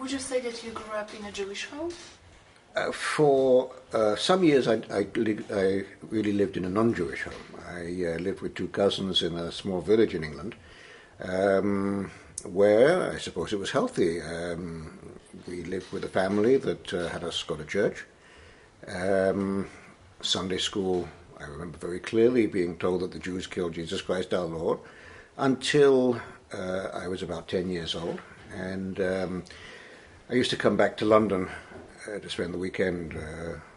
would you say that you grew up in a Jewish home? For some years, I really lived in a non-Jewish home. I lived with two cousins in a small village in England, where I suppose it was healthy. We lived with a family that had us go to church. Sunday school, I remember very clearly being told that the Jews killed Jesus Christ our Lord, until I was about 10 years old. And I used to come back to London to spend the weekend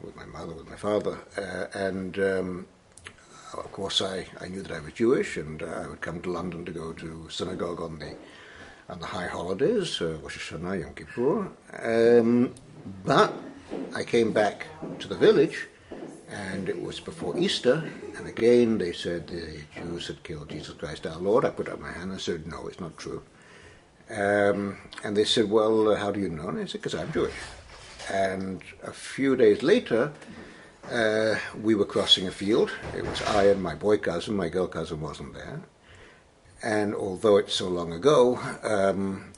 with my mother, with my father, and of course I knew that I was Jewish, and I would come to London to go to synagogue on the high holidays, Rosh Hashanah, Yom Kippur, but I came back to the village, and it was before Easter, and again they said the Jews had killed Jesus Christ our Lord. I put up my hand and said, no, it's not true. And they said, well, how do you know? And I said, because I'm Jewish. And a few days later, we were crossing a field. It was I and my boy cousin. My girl cousin wasn't there. And although it's so long ago,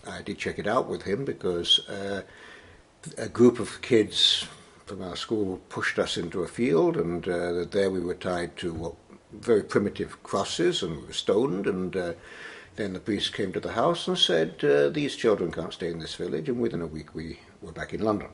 I did check it out with him, because a group of kids from our school pushed us into a field, and there we were tied to very primitive crosses, and we were stoned, and then the priest came to the house and said, these children can't stay in this village, and within a week we were back in London.